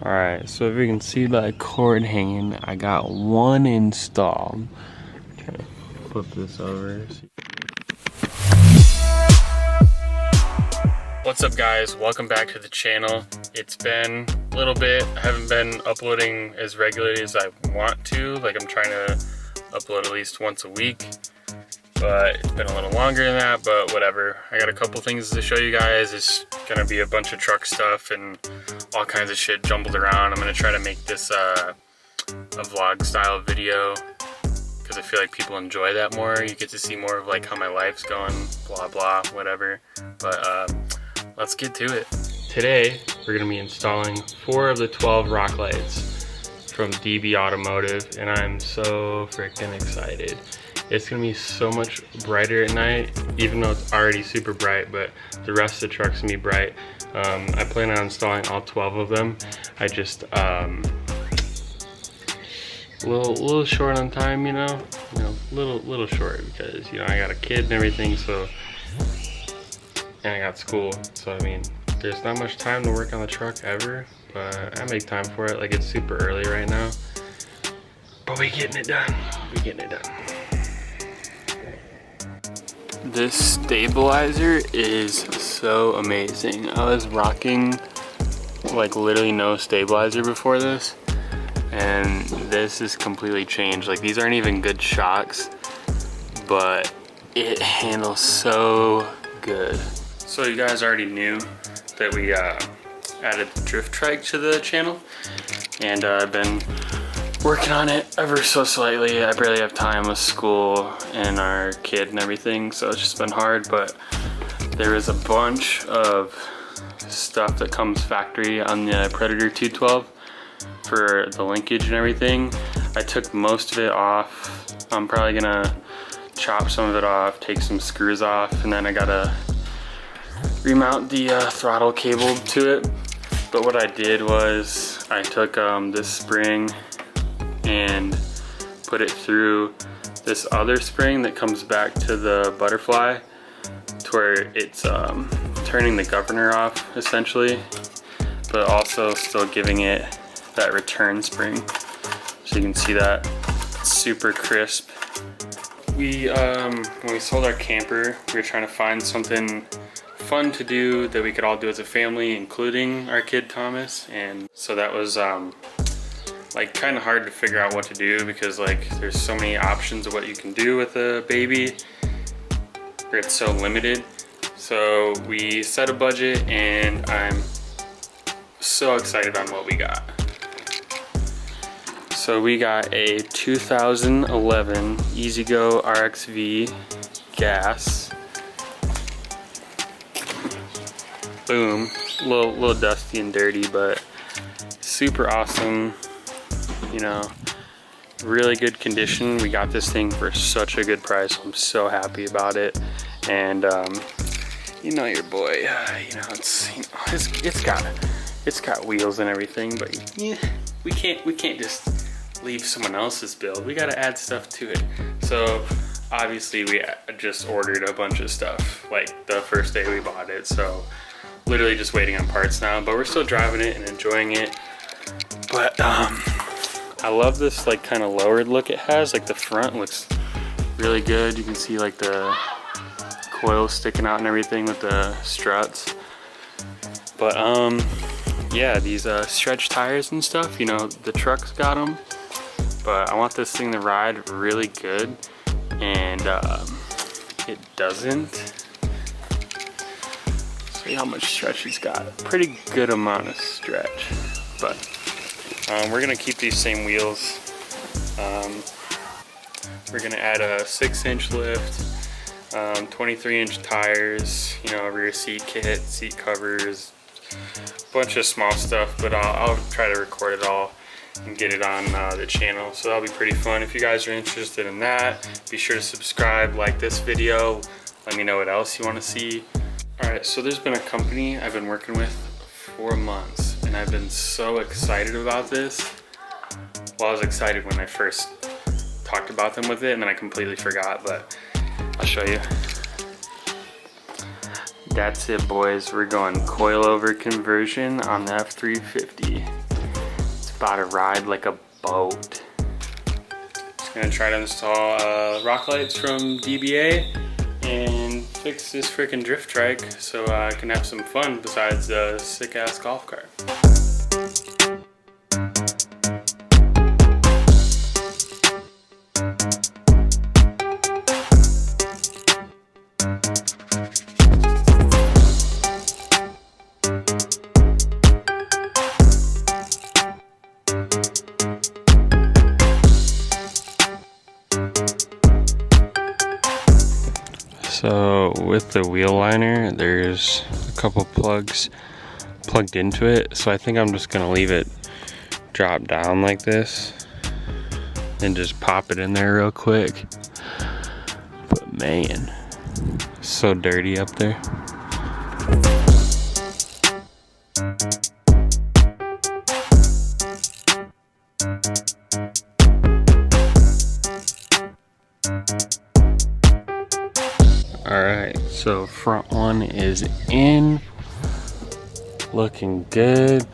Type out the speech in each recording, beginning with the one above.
Alright, so if you can see that cord hanging, I got one installed. Trying to flip this over. What's up guys, welcome back to the channel. It's been a little bit, I haven't been uploading as regularly as I want to. Like I'm trying to upload at least once a week. But it's been a little longer than that, but whatever. I got a couple things to show you guys. It's gonna be a bunch of truck stuff and all kinds of shit jumbled around. I'm gonna try to make this a vlog style video because I feel like people enjoy that more. You get to see more of like how my life's going, blah blah, whatever. But let's get to it. Today, we're gonna be installing 4 of the 12 rock lights from DBA Automotive, and I'm so freaking excited. It's gonna be so much brighter at night, even though it's already super bright, but the rest of the truck's gonna be bright. I plan on installing all 12 of them. I just, little short on time, you know, little short because, you know, I got a kid and everything, so, and I got school. So, I mean, there's not much time to work on the truck ever, but I make time for it. Like, it's super early right now, but we getting it done. We getting it done. This stabilizer is so amazing. I was rocking like literally no stabilizer before this, and this is completely changed. Like these aren't even good shocks, but it handles so good. So you guys already knew that we added the drift trike to the channel, and I've been working on it ever so slightly. I barely have time with school and our kid and everything, so it's just been hard, but there is a bunch of stuff that comes factory on the Predator 212 for the linkage and everything. I took most of it off. I'm probably gonna chop some of it off, take some screws off, and then I gotta remount the throttle cable to it. But what I did was I took this spring and put it through this other spring that comes back to the butterfly to where it's turning the governor off essentially, but also still giving it that return spring. So you can see that it's super crisp. We when we sold our camper, we were trying to find something fun to do that we could all do as a family, including our kid Thomas, and so that was like kind of hard to figure out what to do because like there's so many options of what you can do with a baby, or it's so limited. So we set a budget and I'm so excited on what we got. So we got a 2011 E-Z-GO RXV gas. Boom, a little dusty and dirty, but super awesome. You know, really good condition. We got this thing for such a good price. I'm so happy about it. And you know your boy, you know, it's got wheels and everything, but yeah, we can't just leave someone else's build. We got to add stuff to it. So obviously we just ordered a bunch of stuff like the first day we bought it. So literally just waiting on parts now, but we're still driving it and enjoying it. But I love this like kind of lowered look it has. Like the front looks really good. You can see like the coils sticking out and everything with the struts. But yeah, these stretch tires and stuff, you know, the truck's got them, but I want this thing to ride really good, and it doesn't. See how much stretch it's got. Pretty good amount of stretch, but we're gonna keep these same wheels. We're gonna add a 6-inch lift, 23-inch tires, you know, rear seat kit, seat covers, bunch of small stuff, but I'll try to record it all and get it on the channel, so that'll be pretty fun. If you guys are interested in that, be sure to subscribe, like this video, let me know what else you want to see. Alright, so there's been a company I've been working with for months, and I've been so excited about this. Well, I was excited when I first talked about them with it, and then I completely forgot, but I'll show you. That's it, boys. We're going coilover conversion on the F350. about to ride like a boat. Just gonna try to install rock lights from DBA and fix this freaking drift trike so I can have some fun besides the sick ass golf cart. So with the wheel liner, there's a couple plugs plugged into it. So I think I'm just gonna leave it drop down like this and just pop it in there real quick. But man, so dirty up there. Alright, so front one is in, looking good,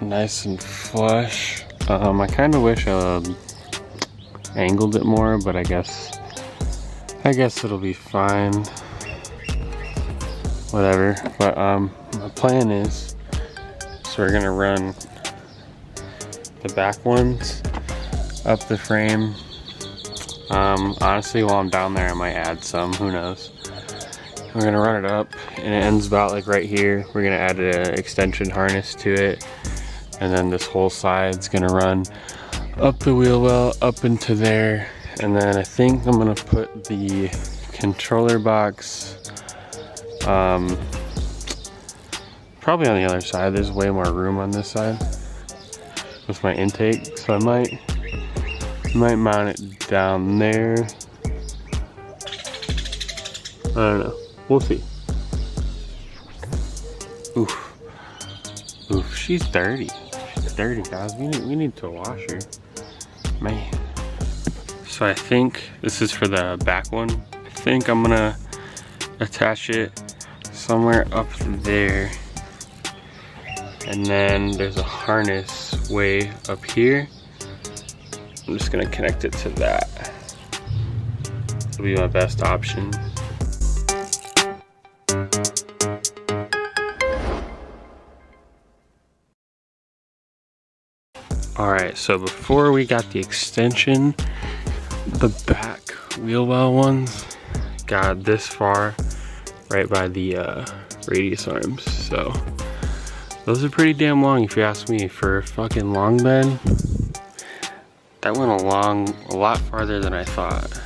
nice and flush. I kind of wish I angled it more, but I guess it'll be fine, whatever. But my plan is, so we're gonna run the back ones up the frame. Honestly, while I'm down there, I might add some, who knows. We're gonna run it up, and it ends about like right here. We're gonna add an extension harness to it, and then this whole side's gonna run up the wheel well, up into there, and then I think I'm gonna put the controller box, probably on the other side. There's way more room on this side with my intake, so I might mount it down there. I don't know. We'll see. Oof. Oof, she's dirty. She's dirty, guys. We need to wash her. Man. So I think this is for the back one. I think I'm gonna attach it somewhere up there. And then there's a harness way up here. I'm just gonna connect it to that. It'll be my best option. Alright, so before we got the extension, the back wheel well ones got this far, right by the radius arms. So those are pretty damn long if you ask me. For a fucking long bed, that went a lot farther than I thought.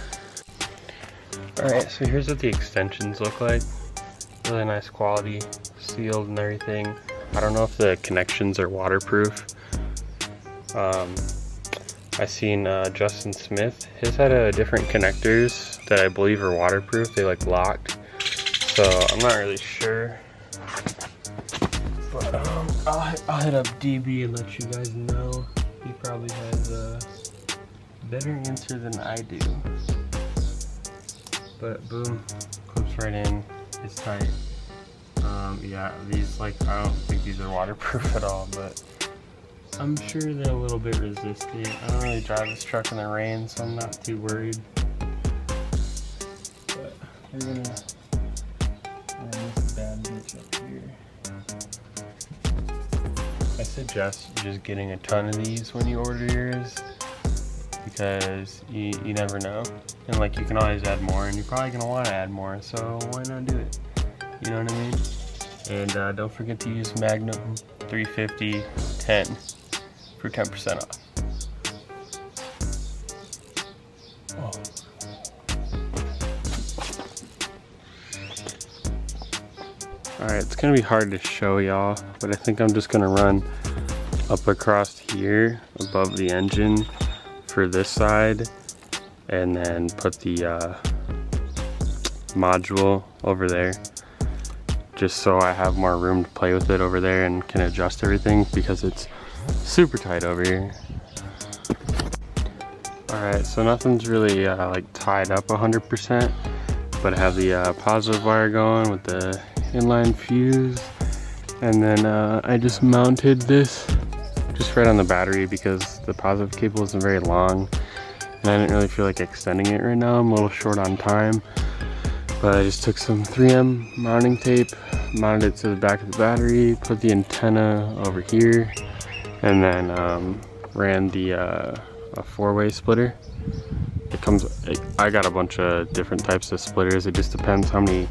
Alright, so here's what the extensions look like. Really nice quality, sealed and everything. I don't know if the connections are waterproof. I seen Justin Smith, his had different connectors that I believe are waterproof. They like locked, so I'm not really sure. But I'll hit up DB and let you guys know. He probably has a better answer than I do. But boom, clips right in. It's tight. Yeah, these, like, I don't think these are waterproof at all, but I'm sure they're a little bit resistant. I don't really drive this truck in the rain, so I'm not too worried. But we're gonna run this bad bitch up here. I suggest just getting a ton of these when you order yours, because you never know. And like, you can always add more, and you're probably gonna want to add more, so why not do it? You know what I mean? And don't forget to use Magnum 350 10 for 10% off. Oh. Alright, it's gonna be hard to show y'all, but I think I'm just gonna run up across here above the engine for this side, and then put the module over there, just so I have more room to play with it over there and can adjust everything, because it's super tight over here. Alright, so nothing's really like tied up 100%, but I have the positive wire going with the inline fuse, And then I just mounted this just right on the battery because the positive cable isn't very long. And I didn't really feel like extending it right now. I'm a little short on time. But I just took some 3M mounting tape, mounted it to the back of the battery, put the antenna over here, and then ran the a 4-way splitter. It comes, I got a bunch of different types of splitters. It just depends how many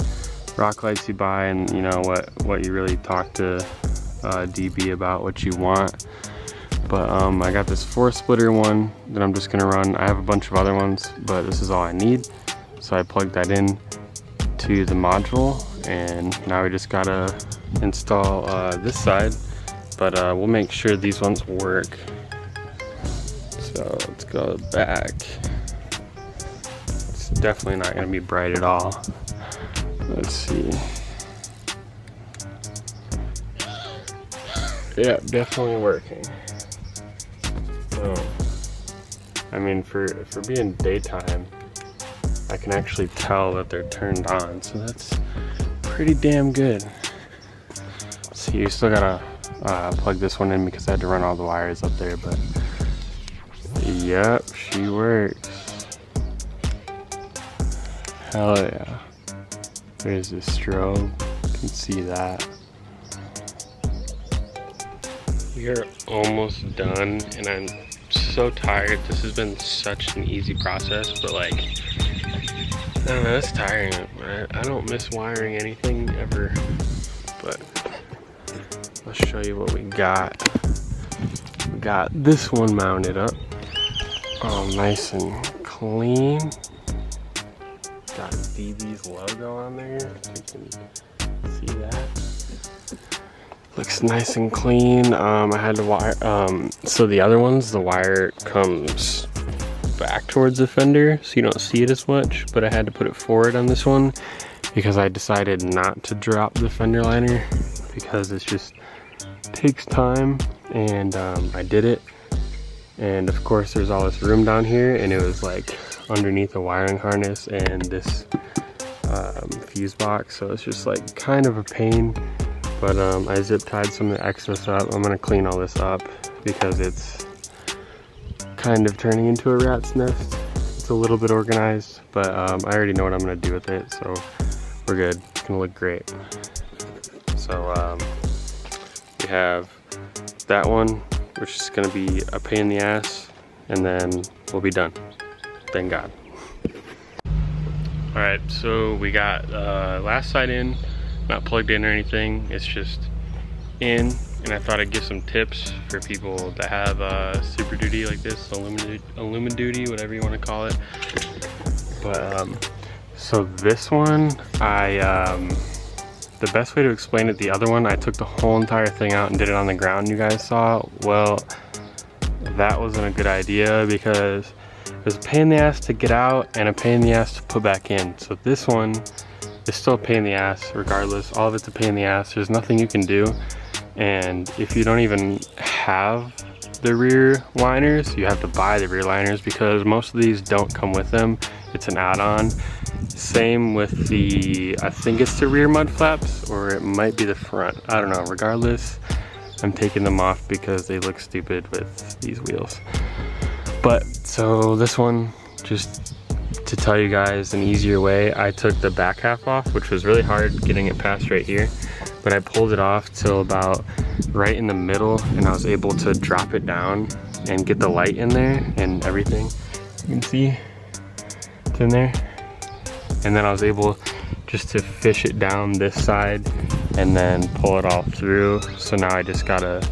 rock lights you buy and you know what you really talk to DB about what you want. But I got this 4-splitter one that I'm just gonna run. I have a bunch of other ones, but this is all I need. So I plugged that in to the module, and now we just gotta install this side. But we'll make sure these ones work. So let's go back. It's definitely not gonna be bright at all. Let's see. Yeah, definitely working. So, I mean, for being daytime, I can actually tell that they're turned on, so that's pretty damn good. See, you still gotta plug this one in because I had to run all the wires up there, but yep, she works. Hell yeah. There's the strobe, you can see that. We are almost done, and I'm so tired. This has been such an easy process, but like, I don't know, it's tiring. I don't miss wiring anything ever, but I'll show you what we got. We got this one mounted up, all nice and clean. Got DB's logo on there, you can see that. Looks nice and clean. I had to wire, so the other ones, the wire comes back towards the fender, so you don't see it as much, but I had to put it forward on this one because I decided not to drop the fender liner because it's just takes time, and I did it. And of course there's all this room down here, and it was like underneath a wiring harness and this fuse box, so it's just like kind of a pain. But I zip tied some of the excess up. I'm gonna clean all this up because it's kind of turning into a rat's nest. It's a little bit organized, but I already know what I'm gonna do with it, so we're good. It's gonna look great. So we have that one, which is gonna be a pain in the ass, and then we'll be done. Thank God. All right, so we got last side in, not plugged in or anything. It's just in, and I thought I'd give some tips for people that have Super Duty like this, Illumi Duty, whatever you want to call it. But so this one, the best way to explain it, the other one, I took the whole entire thing out and did it on the ground you guys saw. Well, that wasn't a good idea because it was a pain in the ass to get out and a pain in the ass to put back in. So this one, it's still a pain in the ass regardless. All of it's a pain in the ass. There's nothing you can do. And if you don't even have the rear liners, you have to buy the rear liners because most of these don't come with them. It's an add-on. Same with the, I think it's the rear mud flaps, or it might be the front. I don't know. Regardless, I'm taking them off because they look stupid with these wheels. But so this one, just to tell you guys an easier way, I took the back half off, which was really hard getting it past right here, but I pulled it off till about right in the middle, and I was able to drop it down and get the light in there and everything. You can see it's in there. And then I was able just to fish it down this side and then pull it all through. So now I just gotta,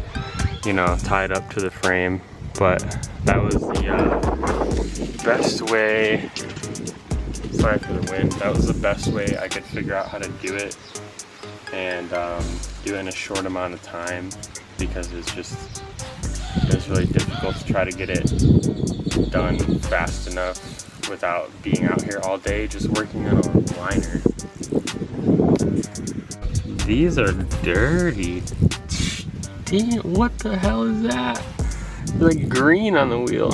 you know, tie it up to the frame. But that was the best way, sorry for the wind, that was the best way I could figure out how to do it, and do it in a short amount of time, because it was really difficult to try to get it done fast enough without being out here all day just working on a liner. These are dirty. Damn, what the hell is that? Like green on the wheel.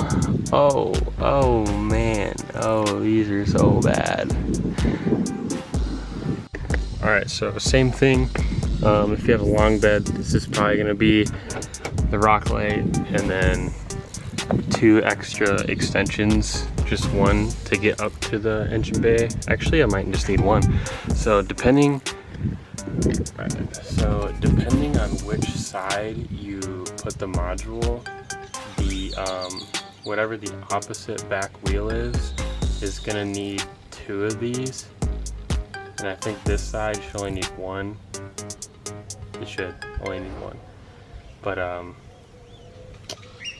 Oh man. Oh, these are so bad. Alright, so same thing. If you have a long bed, this is probably gonna be the rock light, and then 2 extra extensions, just one to get up to the engine bay. Actually, I might just need 1. So depending on which side you put the module, the whatever the opposite back wheel is gonna need 2 of these. And I think this side should only need 1. It should only need 1. But I'm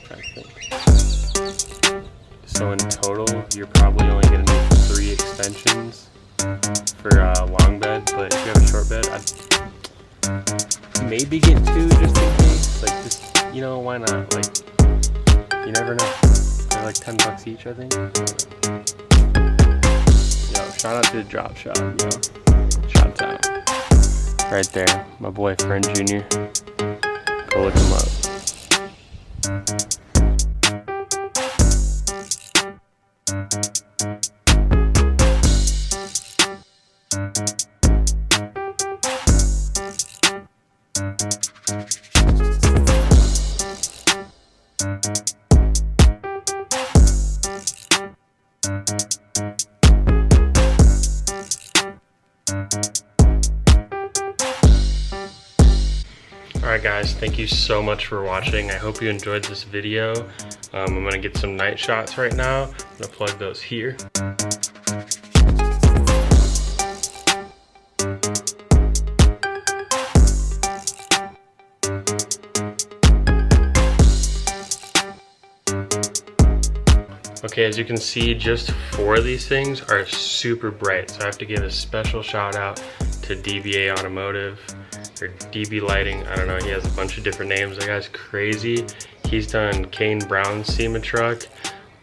trying to think. So in total, you're probably only gonna need 3 extensions for a long bed. But if you have a short bed, I'd maybe get 2 just in case. Like, just, you know, why not? Like, you never know. They're like $10 each, I think. Yo, shout out to the drop shop, yo. Shouts out. Right there, my boy Friend Jr. Go look him up. Alright guys, thank you so much for watching. I hope you enjoyed this video. I'm gonna get some night shots right now. I'm gonna plug those here. Okay, as you can see, just 4 of these things are super bright. So I have to give a special shout out to DBA Automotive, or DB Lighting, I don't know, he has a bunch of different names. That guy's crazy. He's done Kane Brown's SEMA truck,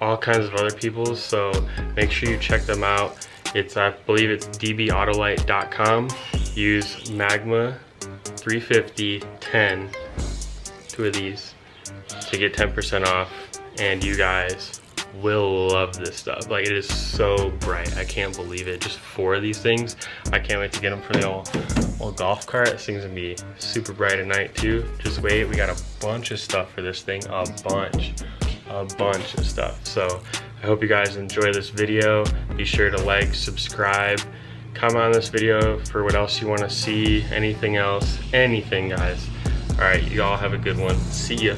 all kinds of other people's, so make sure you check them out. I believe it's dbautolight.com. Use Magma 350 10, 2 of these, to get 10% off, and you guys will love this stuff. Like, it is so bright, I can't believe it. Just 4 of these things. I can't wait to get them for the old golf cart. This thing's gonna be super bright at night too. Just wait, we got a bunch of stuff for this thing, a bunch of stuff. So I hope you guys enjoy this video. Be sure to like, subscribe, comment on this video for what else you want to see, anything else, anything guys. All right, you all have a good one. See ya.